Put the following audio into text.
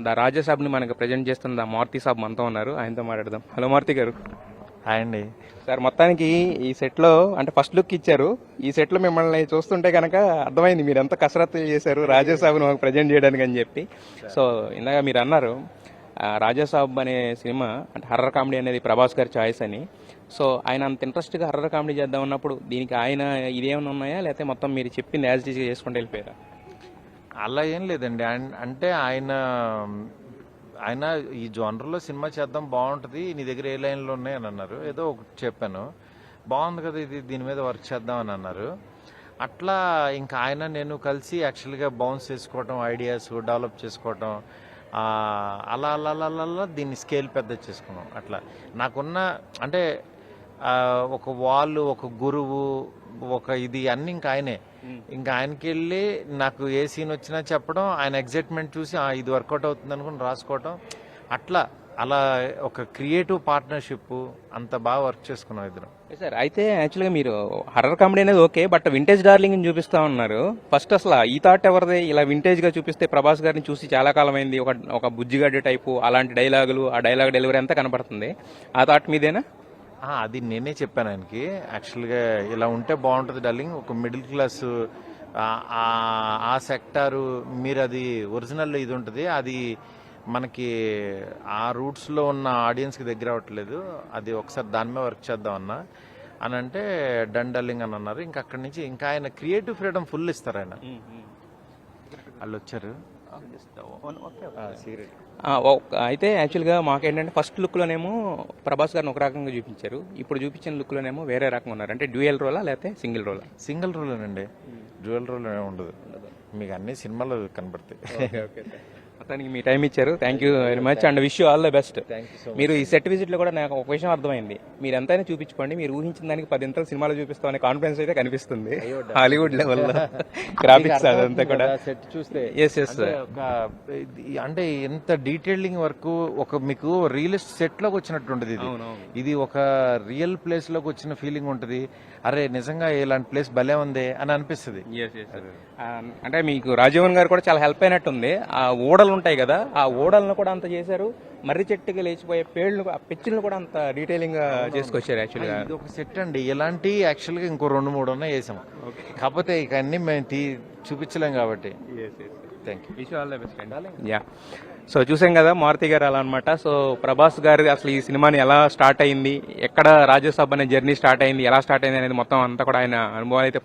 The రాజాసాబ్ని మనకు present చేస్తున్న the Maruti సాబ్ మనతో ఉన్నారు, ఆయనతో మాట్లాడదాం. హలో మారుతి గారు. హాయ్ అండి. సార్, మొత్తానికి ఈ సెట్లో అంటే ఫస్ట్ లుక్ ఇచ్చారు. ఈ సెట్లో మిమ్మల్ని చూస్తుంటే కనుక అర్థమైంది మీరు ఎంత కసరత్తు చేశారు రాజాసాబ్ని మాకు ప్రజెంట్ చేయడానికి అని చెప్పి. సో ఇందాక మీరు అన్నారు రాజాసాబ్ అనే సినిమా అంటే హర్రర్ కామెడీ అనేది ప్రభాస్ గారి చాయిస్ అని. సో ఆయన అంత ఇంట్రెస్ట్గా హర్రర్ కామెడీ చేద్దాం ఉన్నప్పుడు దీనికి ఆయన ఇదేమైనా ఉన్నాయా, లేకపోతే మొత్తం మీరు చెప్పింది యాజ్ ఈజీగా చేసుకుంటూ వెళ్ళిపోయారా? అలా ఏం లేదండి. అంటే ఆయన ఆయన ఈ జోనర్లో సినిమా చేద్దాం బాగుంటుంది, నీ దగ్గర ఏ లైన్లు ఉన్నాయని అన్నారు. ఏదో ఒకటి చెప్పాను, బాగుంది కదా ఇది, దీని మీద వర్క్ చేద్దాం అని అన్నారు. అట్లా ఇంకా ఆయన నేను కలిసి యాక్చువల్గా బౌన్స్ చేసుకోవటం, ఐడియాస్ డెవలప్ చేసుకోవటం, అలా అలా అలా అలా దీన్ని స్కేల్ పెద్ద చేసుకున్నాం. అట్లా నాకున్న అంటే ఒక వాళ్ళు, ఒక గురువు, ఒక ఇది అన్ని ఇంకా ఆయనే. ఇంకా ఆయనకి వెళ్ళి నాకు ఏ సీన్ వచ్చినా చెప్పడం, ఆయన ఎగ్జైట్మెంట్ చూసి ఇది వర్కౌట్ అవుతుంది అనుకుని రాసుకోవటం, అట్లా అలా ఒక క్రియేటివ్ పార్ట్నర్షిప్ అంత బాగా వర్క్ చేసుకున్నాం ఇద్దరం. సార్, అయితే యాక్చువల్గా మీరు హర్రర్ కామెడీ అనేది ఓకే, బట్ వింటేజ్ డార్లింగ్ చూపిస్తా ఉన్నారు. ఫస్ట్ అసలు ఈ థాట్ ఎవరిది? ఇలా వింటేజ్ గా చూపిస్తే ప్రభాస్ గారిని చూసి చాలా కాలం అయింది, ఒక బుజ్జిగడ్డ టైపు అలాంటి డైలాగులు, ఆ డైలాగ్ డెలివరీ అంతా కనపడుతుంది. ఆ థాట్ మీదేనా? అది నేనే చెప్పాను ఆయనకి. యాక్చువల్గా ఇలా ఉంటే బాగుంటుంది డార్లింగ్, ఒక మిడిల్ క్లాస్ ఆ సెక్టారు, మీరు అది ఒరిజినల్ ఇది ఉంటుంది, అది మనకి ఆ రూట్స్లో ఉన్న ఆడియన్స్కి దగ్గర అవ్వట్లేదు, అది ఒకసారి దాని మీద వర్క్ చేద్దాం అని అంటే డన్ డార్లింగ్ అని అన్నారు. ఇంకా అక్కడి నుంచి ఇంకా ఆయన క్రియేటివ్ ఫ్రీడమ్ ఫుల్ ఇస్తారు ఆయన. వాళ్ళు వచ్చారు. అయితే యాక్చువల్గా మాకేంటంటే ఫస్ట్ లుక్లోనేమో ప్రభాస్ గారిని ఒక రకంగా చూపించారు, ఇప్పుడు చూపించిన లుక్లోనేమో వేరే రకంగా ఉన్నారు. అంటే డ్యూయల్ రోలా లేకపోతే సింగిల్ రోలా? సింగిల్ రోలేనండి, డ్యూయల్ రోల్ ఉండదు. మీకు అన్ని సినిమాలు కనబడతాయి. మొత్తానికి మీ టైం ఇచ్చారు, thank you very much and wish you all the best. మీరు ఈ సెట్ విజిట్లో కూడా నాకు ఒక విషయం అర్థమైంది, మీరు ఎంతైనా చూపించుకోండి, మీరు ఊహించిన దానికి 10 ఇంతలు సినిమాలు చూపిస్తామనే కాన్ఫిడెన్స్ అయితే కనిపిస్తుంది హాలీవుడ్ లెవెల్లో. గ్రాఫిక్స్ అదంతా కూడా సెట్ చూస్తే అంటే ఎంత డీటెయిలింగ్ వర్క్, ఒక మీకు రియలిస్ట్ సెట్ లోకి వచ్చినట్టు ఉంటుంది. ఇది ఒక రియల్ ప్లేస్ లోకి వచ్చిన ఫీలింగ్ ఉంటుంది. అరే నిజంగా ఇలాంటి ప్లేస్ భలే ఉంది అని అనిపిస్తుంది. అంటే మీకు రాజీవన్ గారు కూడా చాలా హెల్ప్ అయినట్టుంది. ఆ ఓడలు ఉంటాయి కదా, ఆ ఓడలను కూడా అంత చేశారు, మర్రి చెట్టుకి లేచిపోయే పేళ్లు, ఆ పిచ్చులను కూడా అంత డీటెయిలింగ్ గా చేసుకొచ్చారు. యాక్చువల్గా ఇది ఒక సెట్ అండి. ఇలాంటి యాక్చువల్గా ఇంకో 2-3 ఉన్నాయి వేసాం, కాకపోతే ఇక అన్ని మేము చూపించలేం కాబట్టి. యా, సో చూసాం కదా మారుతి గారు అలా అనమాట. సో ప్రభాస్ గారు అసలు ఈ సినిమాని ఎలా స్టార్ట్ అయింది, ఎక్కడ రాజాసాబ్ అనే జర్నీ స్టార్ట్ అయింది, ఎలా స్టార్ట్ అయింది అనేది మొత్తం అంతా కూడా ఆయన అనుభవాలు అయితే